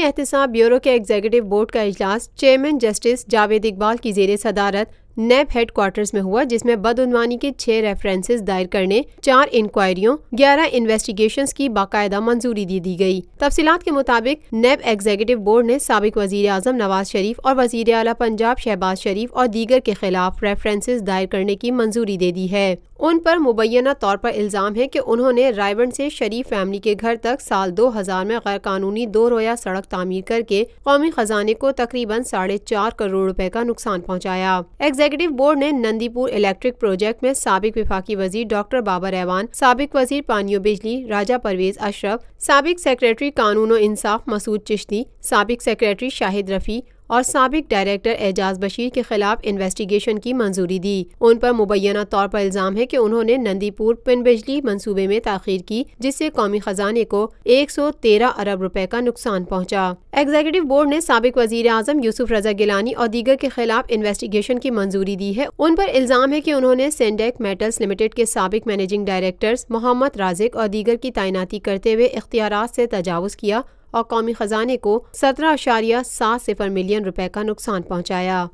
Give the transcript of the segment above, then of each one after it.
احتساب بیورو کے executive board کا اجلاس چیئرمین جسٹس جاوید اقبال کی زیر صدارت نیب ہیڈ کوارٹرز میں ہوا، جس میں بدعنوانی کے 6 ریفرنسز دائر کرنے، 4 انکوائریوں، 11 انویسٹیگیشنز کی باقاعدہ منظوری دی گئی۔ تفصیلات کے مطابق نیب ایگزیکٹو بورڈ نے سابق وزیر اعظم نواز شریف اور وزیر اعلیٰ پنجاب شہباز شریف اور دیگر کے خلاف ریفرنسز دائر کرنے کی منظوری دے دی ہے۔ ان پر مبینہ طور پر الزام ہے کہ انہوں نے رائیونڈ سے شریف فیملی کے گھر تک سال 2000 میں غیر قانونی 2 رویہ سڑک تعمیر کر کے قومی خزانے کو تقریباً 4.5 کروڑ روپے کا نقصان پہنچایا۔ ایگزیکٹو بورڈ نے نندی پور الیکٹرک پروجیکٹ میں سابق وفاقی وزیر ڈاکٹر بابر ایوان، سابق وزیر پانی و بجلی راجہ پرویز اشرف، سابق سیکریٹری قانون و انصاف مسعود چشتی، سابق سیکریٹری شاہد رفیع اور سابق ڈائریکٹر اعجاز بشیر کے خلاف انویسٹیگیشن کی منظوری دی۔ ان پر مبینہ طور پر الزام ہے کہ انہوں نے نندی پور پن بجلی منصوبے میں تاخیر کی، جس سے قومی خزانے کو 113 ارب روپے کا نقصان پہنچا۔ ایگزیکٹو بورڈ نے سابق وزیر اعظم یوسف رضا گیلانی اور دیگر کے خلاف انویسٹیگیشن کی منظوری دی ہے۔ ان پر الزام ہے کہ انہوں نے سینڈیک میٹلز لمیٹڈ کے سابق مینیجنگ ڈائریکٹرز محمد رازق اور دیگر کی تعیناتی کرتے ہوئے اختیارات سے تجاوز کیا اور قومی خزانے کو 17.70 ملین روپے کا نقصان پہنچایا۔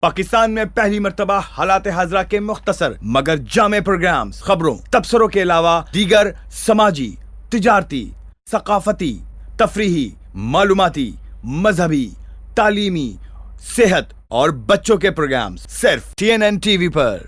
پاکستان میں پہلی مرتبہ حالات حاضرہ کے مختصر مگر جامع پروگرامز، خبروں، تبصروں کے علاوہ دیگر سماجی، تجارتی، ثقافتی، تفریحی، معلوماتی، مذہبی، تعلیمی، صحت اور بچوں کے پروگرامز صرف TNN TV پر۔